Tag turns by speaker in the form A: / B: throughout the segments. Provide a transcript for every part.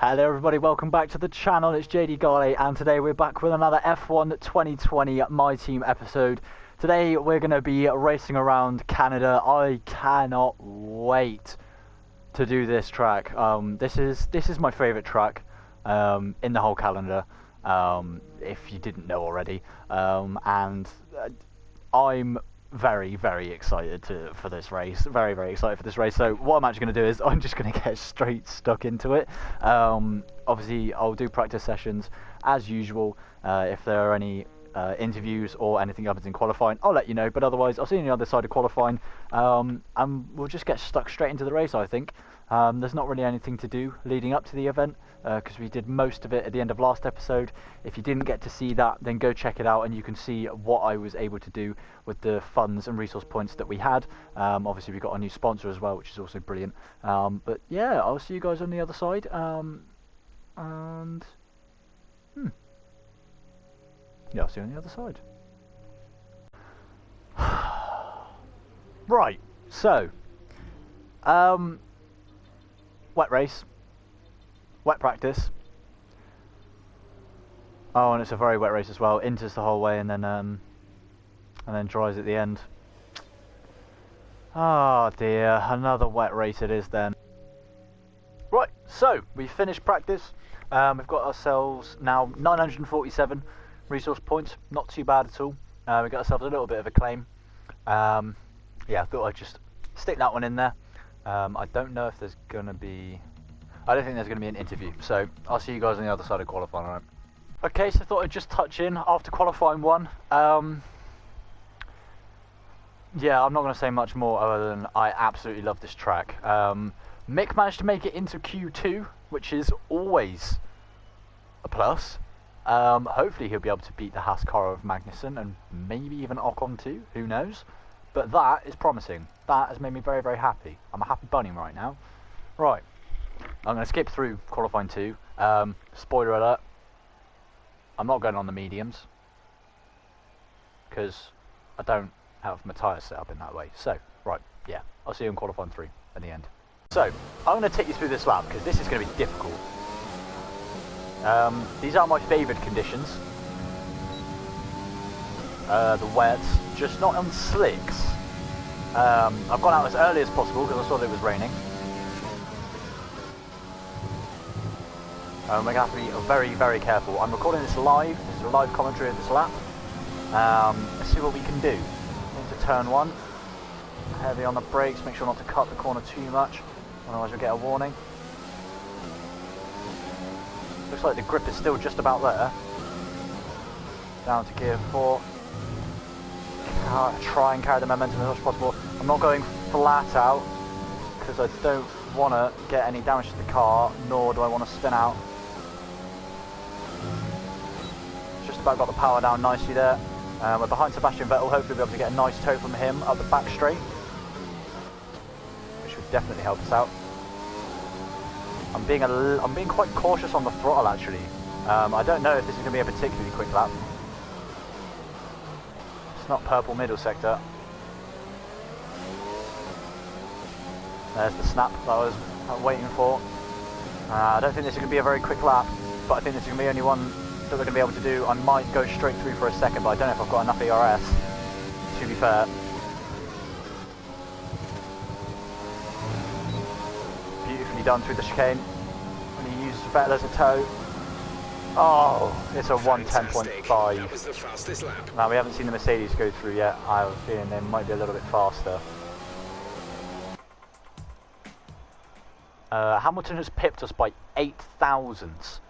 A: Hello everybody, welcome back to the channel. It's JD Garley and today we're back with another F1 2020 My Team episode. Today we're going to be racing around Canada. I cannot wait to do this track. This is my favourite track in the whole calendar, if you didn't know already. I'm very excited for this race. Very excited for this race. So what I'm actually going to do is I'm just going to get straight stuck into it. Obviously I'll do practice sessions as usual. If there are any interviews or anything happens in qualifying, I'll let you know, but otherwise I'll see you on the other side of qualifying, and we'll just get stuck straight into the race. I think there's not really anything to do leading up to the event, because we did most of it at the end of last episode. If you didn't get to see that, then go check it out and you can see what I was able to do with the funds and resource points that we had. Obviously we got a new sponsor as well, which is also brilliant. But yeah, I'll see you guys on the other side. Yeah, I'll see you on the other side. Right, so wet race, wet practice. Oh, and it's a very wet race as well. Enters the whole way and then dries at the end. Oh dear, another wet race it is then. Right, so we finished practice. We've got ourselves now 947 resource points. Not too bad at all. We got ourselves a little bit of a claim. Yeah, I thought I'd just stick that one in there. I don't know if there's gonna be. I don't think there's gonna be an interview. So I'll see you guys on the other side of qualifying. Alright. Okay, so I thought I'd just touch in after qualifying one. Yeah, I'm not going to say much more other than I absolutely love this track. Mick managed to make it into Q2, which is always a plus. Hopefully he'll be able to beat the Haas car of Magnussen and maybe even Ocon too, who knows. But that is promising. That has made me very happy. I'm a happy bunny right now. Right, I'm going to skip through qualifying 2. Spoiler alert, I'm not going on the mediums because I don't have my tyres set up in that way. So, right, yeah, I'll see you in qualifying 3 at the end. So, I'm going to take you through this lap because this is going to be difficult. These are my favourite conditions. The wets, just not on slicks. I've gone out as early as possible because I saw that it was raining. We're going to have to be very careful. I'm recording this live. This is a live commentary of this lap. Let's see what we can do. Into turn 1. Heavy on the brakes. Make sure not to cut the corner too much. Otherwise we'll get a warning. Looks like the grip is still just about there. Down to gear 4. Try and carry the momentum as much as possible. I'm not going flat out because I don't want to get any damage to the car, nor do I want to spin out. Just about got the power down nicely there. We're behind Sebastian Vettel. Hopefully we'll be able to get a nice tow from him up the back straight, which would definitely help us out. I'm being quite cautious on the throttle actually. I don't know if this is going to be a particularly quick lap. It's not purple middle sector. There's the snap that I was waiting for. I don't think this is going to be a very quick lap, but I think this is going to be the only one that we're going to be able to do. I might go straight through for a second, but I don't know if I've got enough ERS, to be fair. Beautifully done through the chicane. When you use Vettel as a tow. Oh, it's a 110.5. Now we haven't seen the Mercedes go through yet. I have a feeling they might be a little bit faster. Hamilton has pipped us by 8 thousandths.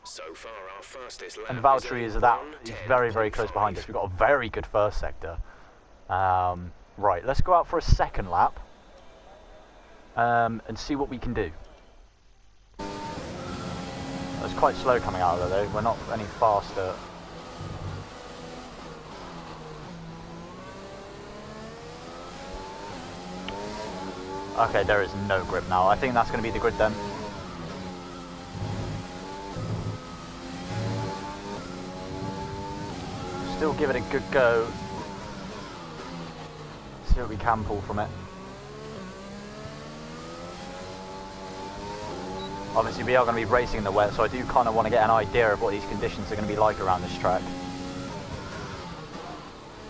B: So far, our fastest lap,
A: and Valtteri is that he's very close behind us. We've got a very good first sector. Right, let's go out for a second lap and see what we can do. It's quite slow coming out of there though. We're not any faster. Okay, there is no grip now. I think that's going to be the grid then. Still give it a good go. See what we can pull from it. Obviously we are going to be racing in the wet, so I do kind of want to get an idea of what these conditions are going to be like around this track.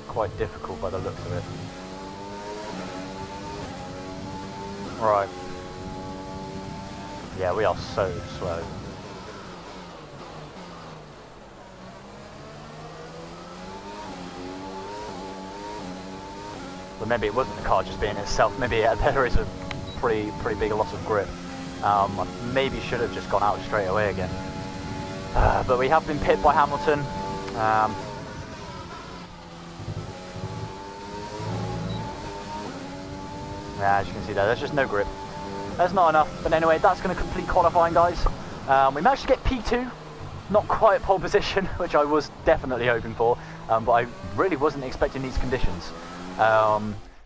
A: Quite difficult by the looks of it. Right. Yeah, we are so slow. But maybe it wasn't the car just being itself. Maybe there is a pretty big loss of grip. I maybe should have just gone out straight away again. But we have been pipped by Hamilton. Yeah, as you can see there's just no grip. There's not enough. But anyway, that's going to complete qualifying, guys. We managed to get P2. Not quite pole position, which I was definitely hoping for. But I really wasn't expecting these conditions.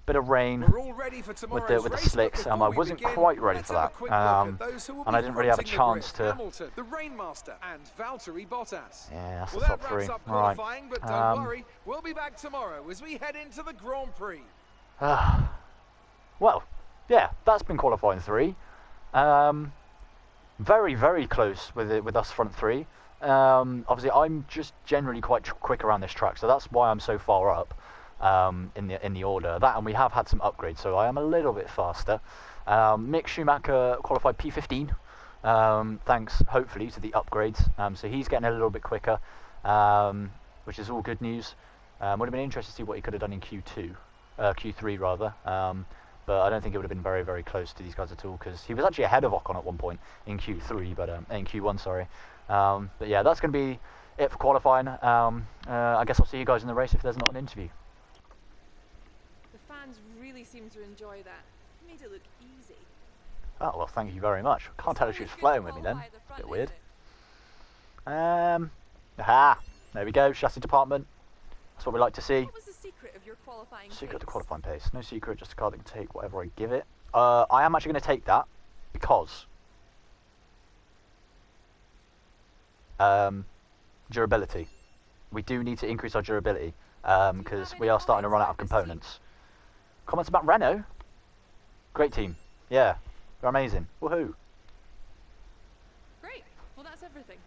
A: Bit of rain with the slicks. I wasn't quite ready for that. And I didn't really have a chance to...
C: Hamilton, the Rainmaster, and Valtteri Bottas.
A: Yeah, that's the
C: Well,
A: top
C: that
A: three.
C: wraps up
A: All right.
C: qualifying, but don't worry, we'll be back tomorrow as we head into the Grand Prix.
A: Well, yeah, that's been qualifying 3. Very close with us front 3. Obviously, I'm just generally quite quick around this track, so that's why I'm so far up in the order. That, and we have had some upgrades, so I am a little bit faster. Mick Schumacher qualified P15, thanks hopefully to the upgrades. So he's getting a little bit quicker, which is all good news. Would have been interesting to see what he could have done in Q3 rather. But I don't think it would have been very close to these guys at all, because he was actually ahead of Ocon at one point in Q3, but in Q1, sorry. But yeah, that's going to be it for qualifying. I guess I'll see you guys in the race if there's not an interview.
D: The fans really seem to enjoy that. It made it look easy.
A: Oh, well, thank you very much. Can't tell if she was flirting with me then. Bit weird. Aha! There we go, chassis department. That's what we like to see.
D: What was the secret of your qualifying
A: Secret to
D: pace?
A: qualifying pace. No secret, just a car that can take whatever I give it. I am actually going to take that because durability. We do need to increase our durability because we are starting to run out of components. Comments about Renault? Great team. Yeah, they're amazing. Woohoo.
D: Great. Well, that's everything.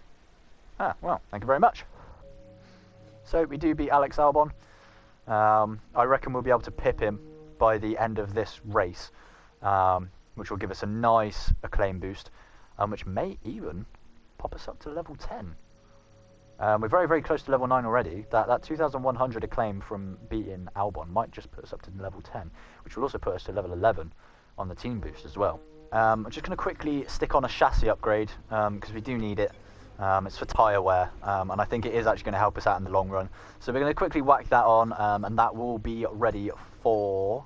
A: Ah, well, thank you very much. So we do beat Alex Albon. I reckon we'll be able to pip him by the end of this race, which will give us a nice acclaim boost, which may even pop us up to level 10. We're very close to level 9 already. That 2,100 acclaim from beating Albon might just put us up to level 10, which will also put us to level 11 on the team boost as well. I'm just going to quickly stick on a chassis upgrade because we do need it. It's for tyre wear, and I think it is actually going to help us out in the long run. So we're going to quickly whack that on, and that will be ready for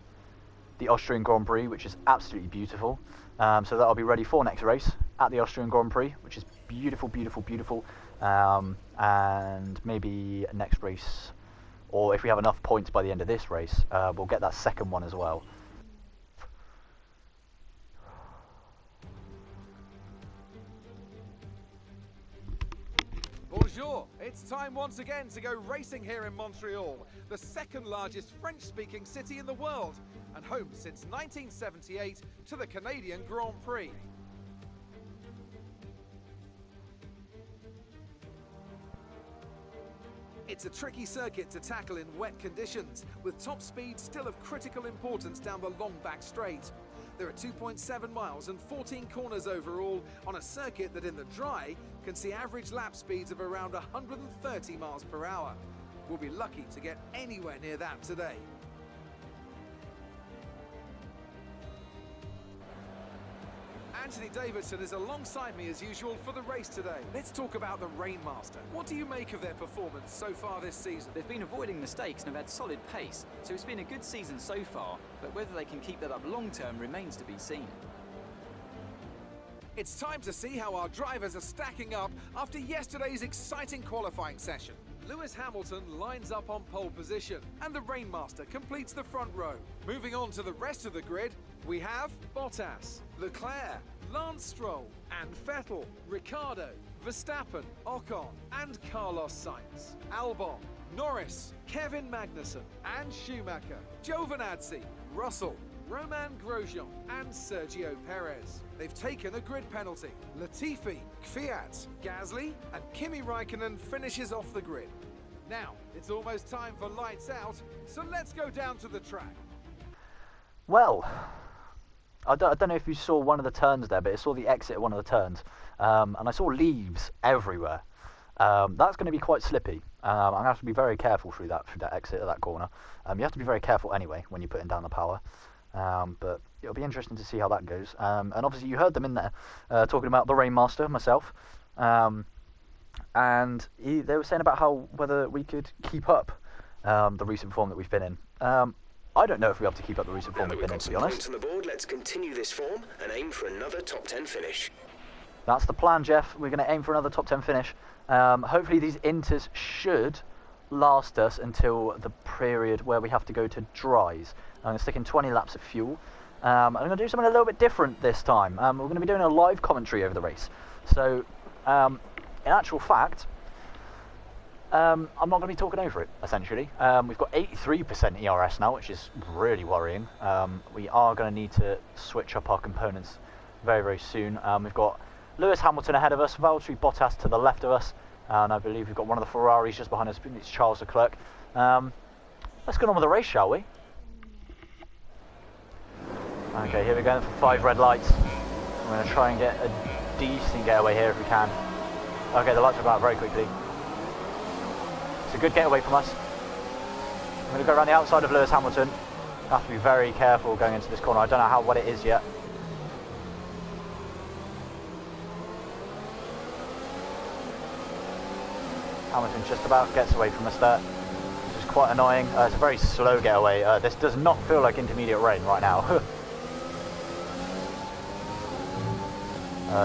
A: the Austrian Grand Prix, which is absolutely beautiful. So that'll be ready for next race at the Austrian Grand Prix, which is beautiful. And maybe next race, or if we have enough points by the end of this race, we'll get that second one as well.
C: Bonjour! It's time once again to go racing here in Montreal, the second largest French-speaking city in the world, and home since 1978 to the Canadian Grand Prix. It's a tricky circuit to tackle in wet conditions, with top speed still of critical importance down the long back straight. There are 2.7 miles and 14 corners overall on a circuit that in the dry can see average lap speeds of around 130 miles per hour. We'll be lucky to get anywhere near that today. Anthony Davidson is alongside me as usual for the race today. Let's talk about the Rainmaster. What do you make of their performance so far this season?
E: They've been avoiding mistakes and have had solid pace, so it's been a good season so far, but whether they can keep that up long term remains to be seen.
C: It's time to see how our drivers are stacking up after yesterday's exciting qualifying session. Lewis Hamilton lines up on pole position, and the Rainmaster completes the front row. Moving on to the rest of the grid, we have Bottas, Leclerc, Lance Stroll, and Vettel, Ricciardo, Verstappen, Ocon, and Carlos Sainz, Albon, Norris, Kevin Magnussen, and Schumacher, Giovinazzi, Russell, Romain Grosjean and Sergio Perez. They've taken a grid penalty. Latifi, Kvyat, Gasly and Kimi Raikkonen finishes off the grid. Now, it's almost time for lights out, so let's go down to the track.
A: Well, I don't know if you saw one of the turns there, but I saw the exit at one of the turns. And I saw leaves everywhere. That's going to be quite slippy. I'm going to have to be very careful through that exit of that corner. You have to be very careful anyway when you're putting down the power. But it'll be interesting to see how that goes. And obviously you heard them in there talking about the Rainmaster, myself. And they were saying about whether we could keep up the recent form that we've been in. I don't know if we'll be able to keep up the recent form we've been in, to be honest.
B: On the board, let's continue this form and aim for another top 10 finish.
A: That's the plan, Jeff. We're going to aim for another top 10 finish. Hopefully these inters should last us until the period where we have to go to dries. I'm going to stick in 20 laps of fuel. I'm going to do something a little bit different this time. We're going to be doing a live commentary over the race. So, in actual fact, I'm not going to be talking over it, essentially. We've got 83% ERS now, which is really worrying. We are going to need to switch up our components very, very soon. We've got Lewis Hamilton ahead of us, Valtteri Bottas to the left of us, and I believe we've got one of the Ferraris just behind us. It's Charles Leclerc. Let's get on with the race, shall we? Okay, here we go for 5 red lights. We're going to try and get a decent getaway here if we can. Okay, the lights are out very quickly. It's a good getaway from us. I'm going to go around the outside of Lewis Hamilton. Have to be very careful going into this corner. I don't know what it is yet. Hamilton just about gets away from us there, which is quite annoying. It's a very slow getaway. This does not feel like intermediate rain right now.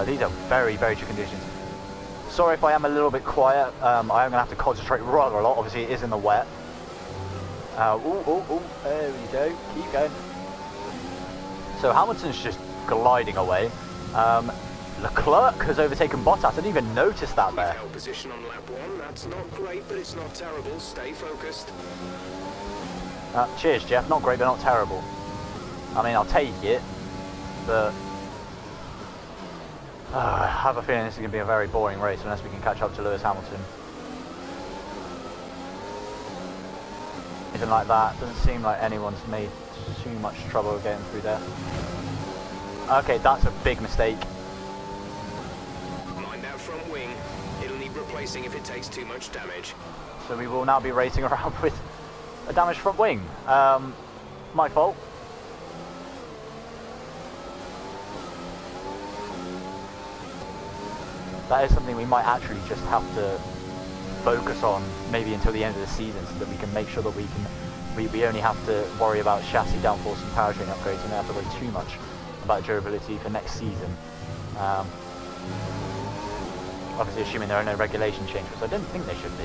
A: These are very, very true conditions. Sorry if I am a little bit quiet. I am going to have to concentrate rather a lot. Obviously, it is in the wet. There we go. Keep going. So Hamilton's just gliding away. Leclerc has overtaken Bottas. I didn't even notice that there.
B: Held position on lap 1. That's not great, but it's not terrible. Stay focused.
A: Cheers, Jeff. Not great, but not terrible. I mean, I'll take it, but I have a feeling this is going to be a very boring race unless we can catch up to Lewis Hamilton. Anything like that. Doesn't seem like anyone's made too much trouble getting through there. Okay, that's a big mistake.
B: Mind that front wing. It'll need replacing if it takes too much damage.
A: So we will now be racing around with a damaged front wing. My fault. That is something we might actually just have to focus on maybe until the end of the season, so that we can make sure that we only have to worry about chassis downforce and powertrain upgrades, and don't have to worry too much about durability for next season. Obviously assuming there are no regulation changes, I don't think they should be.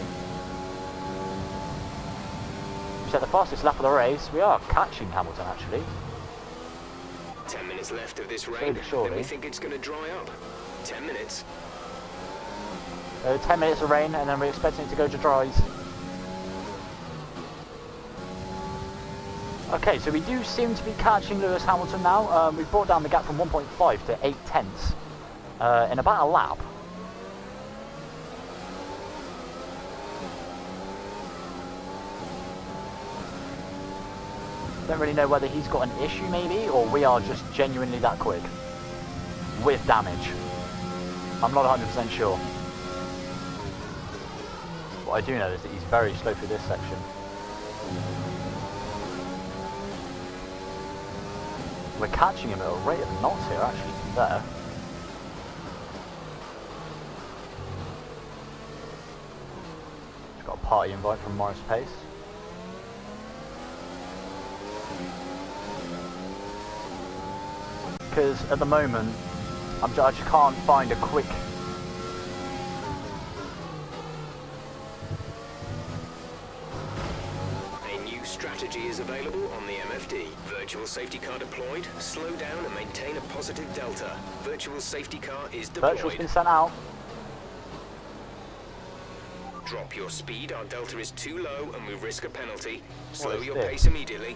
A: We set the fastest lap of the race. We are catching Hamilton actually.
B: 10 minutes left of this rain, then we think it's going to dry up. 10 minutes.
A: 10 minutes of rain, and then we're expecting it to go to dries. Okay, so we do seem to be catching Lewis Hamilton now. We've brought down the gap from 1.5 to 8 tenths in about a lap. Don't really know whether he's got an issue maybe, or we are just genuinely that quick with damage. I'm not 100% sure. What I do know is that he's very slow through this section. We're catching him at a rate of knots here, actually, there. He's got a party invite from Morris Pace. Because at the moment, I just can't find a quick...
B: Strategy is available on the MFD. Virtual safety car deployed. Slow down and maintain a positive delta. Virtual safety car is deployed.
A: Virtual's been sent out.
B: Drop your speed. Our delta is too low and we risk a penalty. Slow your pace immediately.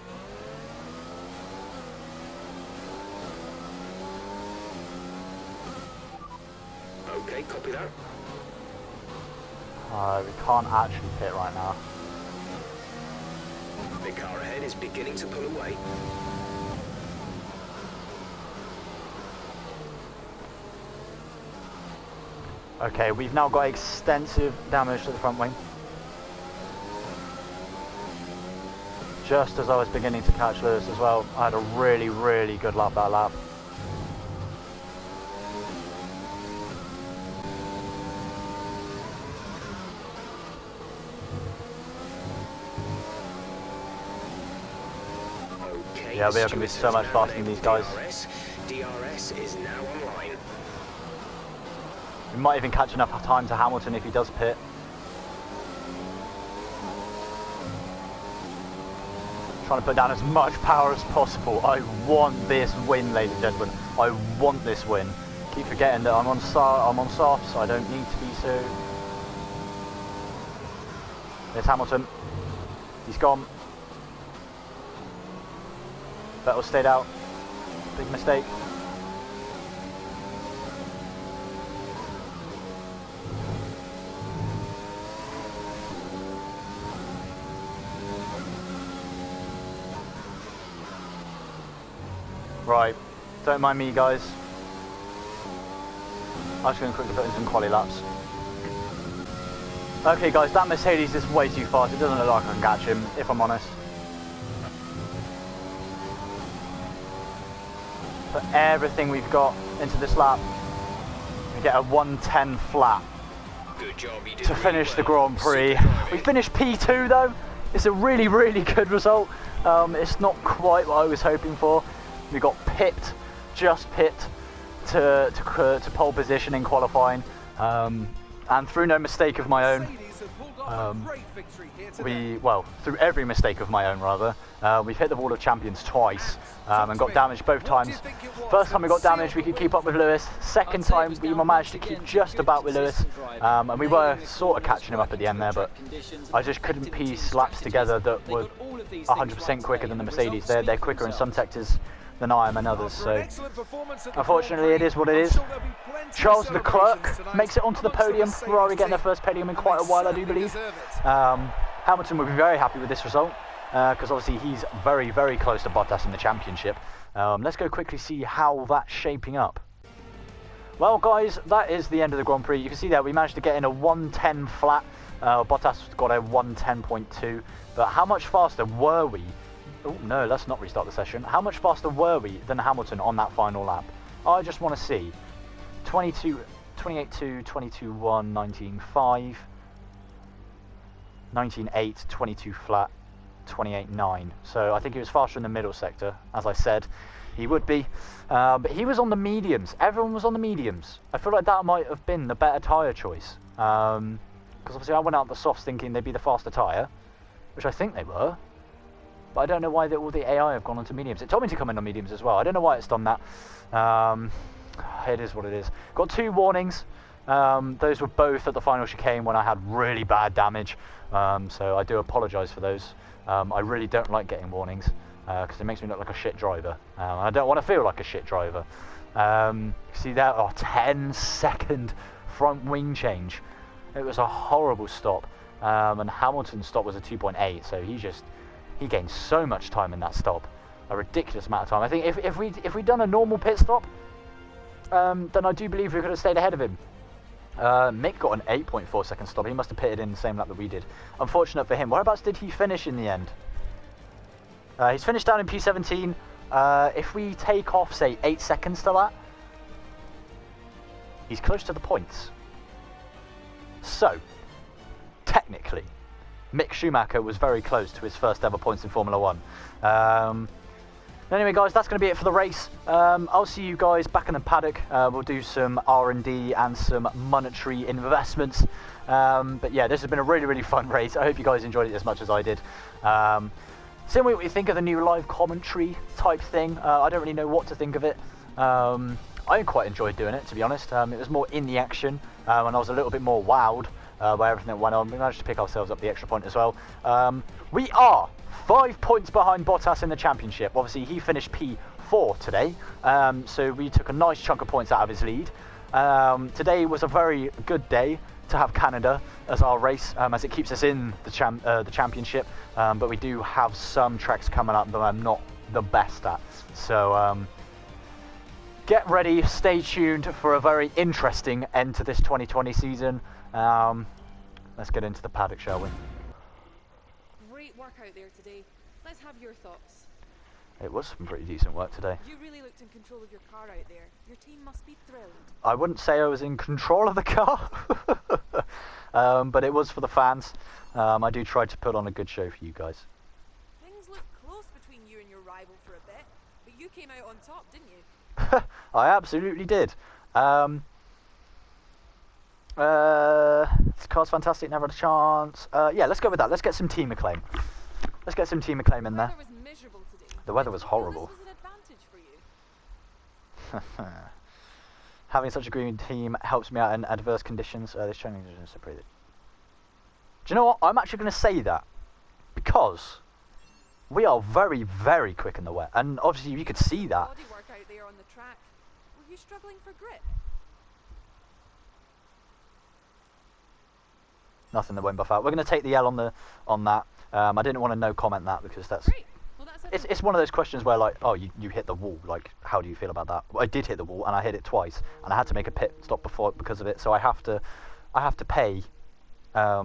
B: Copy that.
A: We can't actually pit right now.
B: The car ahead is beginning to pull away.
A: Okay, we've now got extensive damage to the front wing. Just as I was beginning to catch Lewis as well, I had a really, really good lap that lap.
B: Okay,
A: Yeah, we are going to be so much faster than these guys.
B: DRS is now online.
A: We might even catch enough time to Hamilton if he does pit. Trying to put down as much power as possible. I want this win, ladies and gentlemen. I want this win. Keep forgetting that I'm on softs, so I don't need to be so. There's Hamilton. He's gone. Vettel stayed out. Big mistake. Right, don't mind me guys. I'm just going to quickly put in some quali laps. Okay guys, that Mercedes is way too fast. It doesn't look like I can catch him, if I'm honest. Put everything we've got into this lap. We get a 110 flat
B: Good job, you did
A: to
B: really
A: finish the
B: well.
A: Grand Prix.
B: Super driving.
A: We finished P2 though. It's a really, really good result. It's not quite what I was hoping for. We got pipped, just pipped to pole position in qualifying, and through no mistake of my own, through every mistake of my own rather, we've hit the wall of champions twice and got damaged both times. First time we got damaged, we could keep up with Lewis. Second time we managed to keep just about with Lewis, and we were sort of catching him up at the end there, but I just couldn't piece laps together that were 100% quicker than the Mercedes. They're quicker in some sectors than I am in others, so unfortunately it is what it is. Charles Leclerc makes it onto the podium. Ferrari getting their first podium in quite a while, I do believe. Hamilton will be very happy with this result, because obviously he's very, very close to Bottas in the championship. Let's go quickly see how that's shaping up. Well guys, that is the end of the Grand Prix. You can see there we managed to get in a 110 flat. Bottas got a 110.2, but how much faster were we? Oh no, let's not restart the session. How much faster were we than Hamilton on that final lap? I just want to see. 28.2, 22.1, 19.5, 19.8, 22 flat, 28.9. So I think he was faster in the middle sector, as I said. He would be. But he was on the mediums. Everyone was on the mediums. I feel like that might have been the better tyre choice. Because obviously I went out the softs thinking they'd be the faster tyre, which I think they were. But I don't know why all the AI have gone onto mediums. It told me to come in on mediums as well. I don't know why it's done that. It is what it is. Got 2 warnings. Those were both at the final chicane when I had really bad damage. So I do apologise for those. I really don't like getting warnings because it makes me look like a shit driver. I don't want to feel like a shit driver. See that? Oh, 10-second front wing change. It was a horrible stop. And Hamilton's stop was a 2.8. So he gained so much time in that stop, a ridiculous amount of time. I think if we'd done a normal pit stop, then I do believe we could have stayed ahead of him. Mick got an 8.4 second stop. He must have pitted in the same lap that we did. Unfortunate for him. Whereabouts did he finish in the end? He's finished down in P17. If we take off, say, 8 seconds to that, he's close to the points. So, technically, Mick Schumacher was very close to his first ever points in Formula 1. Anyway guys, that's going to be it for the race. I'll see you guys back in the paddock. We'll do some R&D and some monetary investments. But yeah, this has been a really, really fun race. I hope you guys enjoyed it as much as I did. Same way what you think of the new live commentary type thing. I don't really know what to think of it. I quite enjoyed doing it, to be honest. It was more in the action, and I was a little bit more wowed by everything that went on. We managed to pick ourselves up the extra point as well. We are 5 points behind Bottas in the championship. Obviously, he finished P4 today, so we took a nice chunk of points out of his lead. Today was a very good day to have Canada as our race, as it keeps us in the championship. But we do have some tracks coming up that I'm not the best at. So get ready, stay tuned for a very interesting end to this 2020 season. Let's get into the paddock, shall we?
D: Great work out there today. Let's have your thoughts.
A: It was some pretty decent work today.
D: You really looked in control of your car out there. Your team must be thrilled.
A: I wouldn't say I was in control of the car, but it was for the fans. I do try to put on a good show for you guys.
D: Things looked close between you and your rival for a bit, but you came out on top, didn't you?
A: I absolutely did. This car's fantastic, never had a chance. Yeah, let's go with that. Let's get some team acclaim. Let's get some team acclaim in there.
D: The weather was miserable today.
A: The weather was
D: Did you feel
A: horrible.
D: This was an advantage for you.
A: Having such a green team helps me out in adverse conditions. This training is so pretty. Do you know what? I'm actually going to say that because we are very, very quick in the wet, and obviously you could see that.
D: Body work out there on the track. Were you struggling for grip?
A: Nothing that won't buff out. We're going to take the L on that. I didn't want to no comment that because that's.
D: Great. Well, that's
A: It's one of those questions where like, oh, you hit the wall. Like, how do you feel about that? Well, I did hit the wall and I hit it twice, and I had to make a pit stop before because of it. So I have to pay. My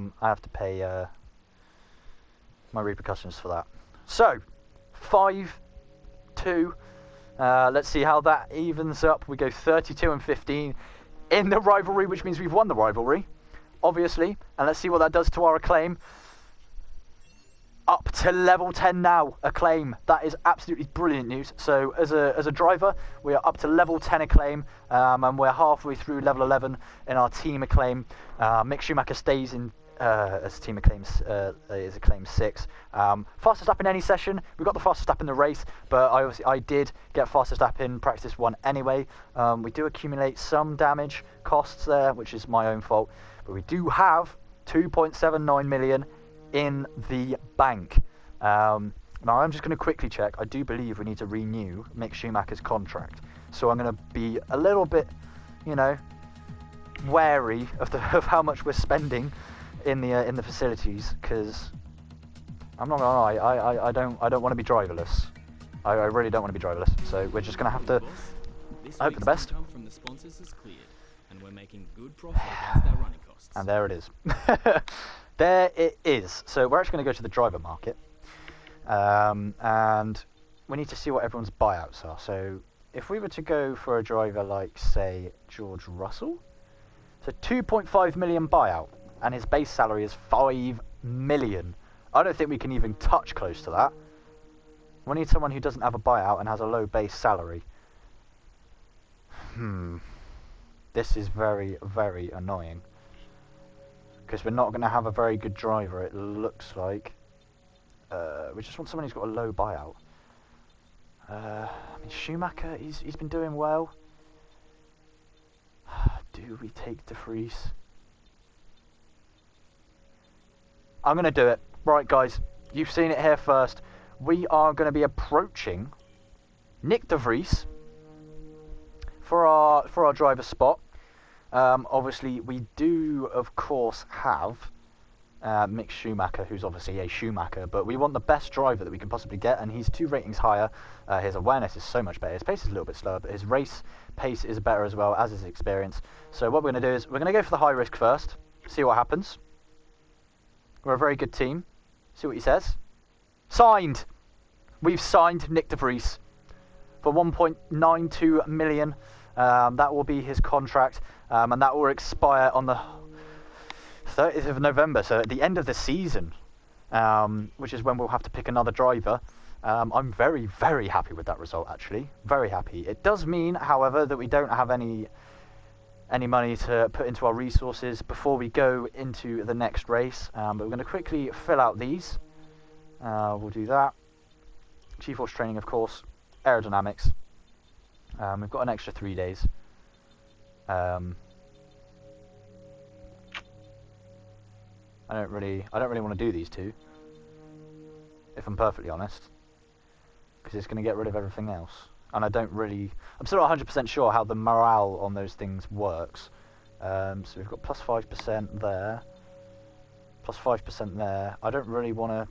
A: repercussions for that. So, 5-2. Let's see how that evens up. We go 32 and 15 in the rivalry, which means we've won the rivalry, obviously. And let's see what that does to our acclaim. Up to level 10 now, acclaim. That is absolutely brilliant news. So as a driver, we are up to level 10 acclaim, and we're halfway through level 11 in our team acclaim. Mick Schumacher stays in as team acclaim is acclaim 6. Fastest lap in any session. We got the fastest lap in the race, but I did get fastest lap in practice 1 anyway. We do accumulate some damage costs there, which is my own fault, but we do have 2.79 million in the bank. Now I'm just going to quickly check. I do believe we need to renew Mick Schumacher's contract, so I'm going to be a little bit, wary of how much we're spending in the facilities, because I'm not gonna lie, I don't want to be driverless. I really don't want to be driverless. So we're just going to have to hope for the best.
F: From the sponsors is cleared, and we're making good profit against our running costs.
A: And there it is. There it is. So we're actually going to go to the driver market, and we need to see what everyone's buyouts are. So if we were to go for a driver like, say, George Russell, so 2.5 million buyout, and his base salary is 5 million. I don't think we can even touch close to that. We need someone who doesn't have a buyout and has a low base salary. This is very, very annoying, because we're not going to have a very good driver, it looks like. We just want someone who's got a low buyout. I mean, Schumacher, he's been doing well. Do we take De Vries? I'm going to do it. Right, guys, you've seen it here first. We are going to be approaching Nick De Vries for our driver spot. Obviously, we do, of course, have Mick Schumacher, who's obviously a Schumacher, but we want the best driver that we can possibly get, and he's 2 ratings higher. His awareness is so much better. His pace is a little bit slower, but his race pace is better as well, as his experience. So what we're going to do is we're going to go for the high risk first, see what happens. We're a very good team. See what he says. Signed! We've signed Nick De Vries for 1.92 million. That will be his contract, and that will expire on the 30th of November, so at the end of the season, which is when we'll have to pick another driver. I'm very, very happy with that result, actually. Very happy. It does mean, however, that we don't have any money to put into our resources before we go into the next race, but we're going to quickly fill out these. We'll do that. G-Force training, of course. Aerodynamics. We've got an extra 3 days. I don't really want to do these 2, if I'm perfectly honest, because it's going to get rid of everything else. and I'm still not 100% sure how the morale on those things works. So we've got plus 5% there, plus 5% there. I don't really want to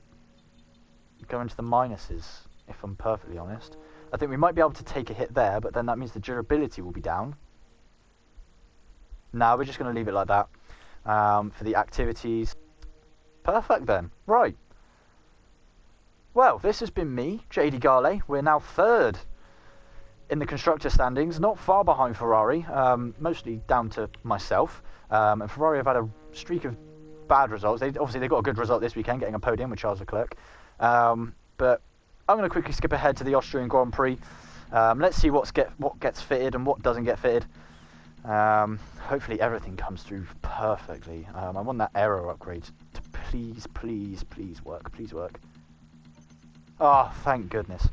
A: go into the minuses, if I'm perfectly honest. I think we might be able to take a hit there, but then that means the durability will be down. No, we're just going to leave it like that for the activities. Perfect then. Right. Well, this has been me, JD Garley. We're now third in the constructor standings, not far behind Ferrari, mostly down to myself. And Ferrari have had a streak of bad results. Obviously, they got a good result this weekend, getting a podium with Charles Leclerc. But I'm going to quickly skip ahead to the Austrian Grand Prix. Let's see what gets fitted and what doesn't get fitted. Hopefully everything comes through perfectly. I want that aero upgrade to please work. Please work. Oh, thank goodness.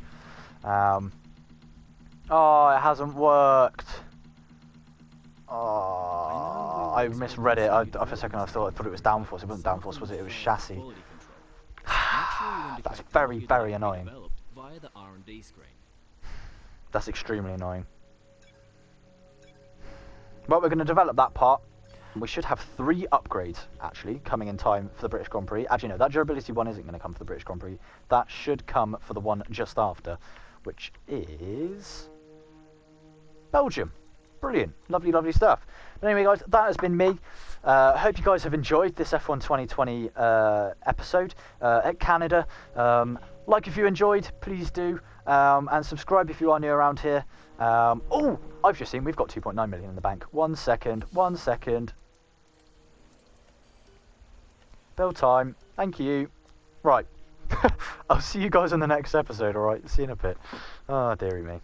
A: Oh, it hasn't worked. Oh, I misread it. For a second I thought it was downforce. It wasn't downforce, was it? It was chassis. That's very, very annoying.
F: Via the R&D screen.
A: That's extremely annoying. Well, we're going to develop that part. We should have 3 upgrades, actually, coming in time for the British Grand Prix. Actually, no, that durability one isn't going to come for the British Grand Prix. That should come for the one just after, which is Belgium. Brilliant. Lovely, lovely stuff. But anyway, guys, that has been me. Hope you guys have enjoyed this F1 2020 episode at Canada. Like if you enjoyed, please do. And subscribe if you are new around here. Oh, I've just seen we've got 2.9 million in the bank. 1 second. Bill time. Thank you. Right. I'll see you guys in the next episode, alright? See you in a bit. Oh, dearie me.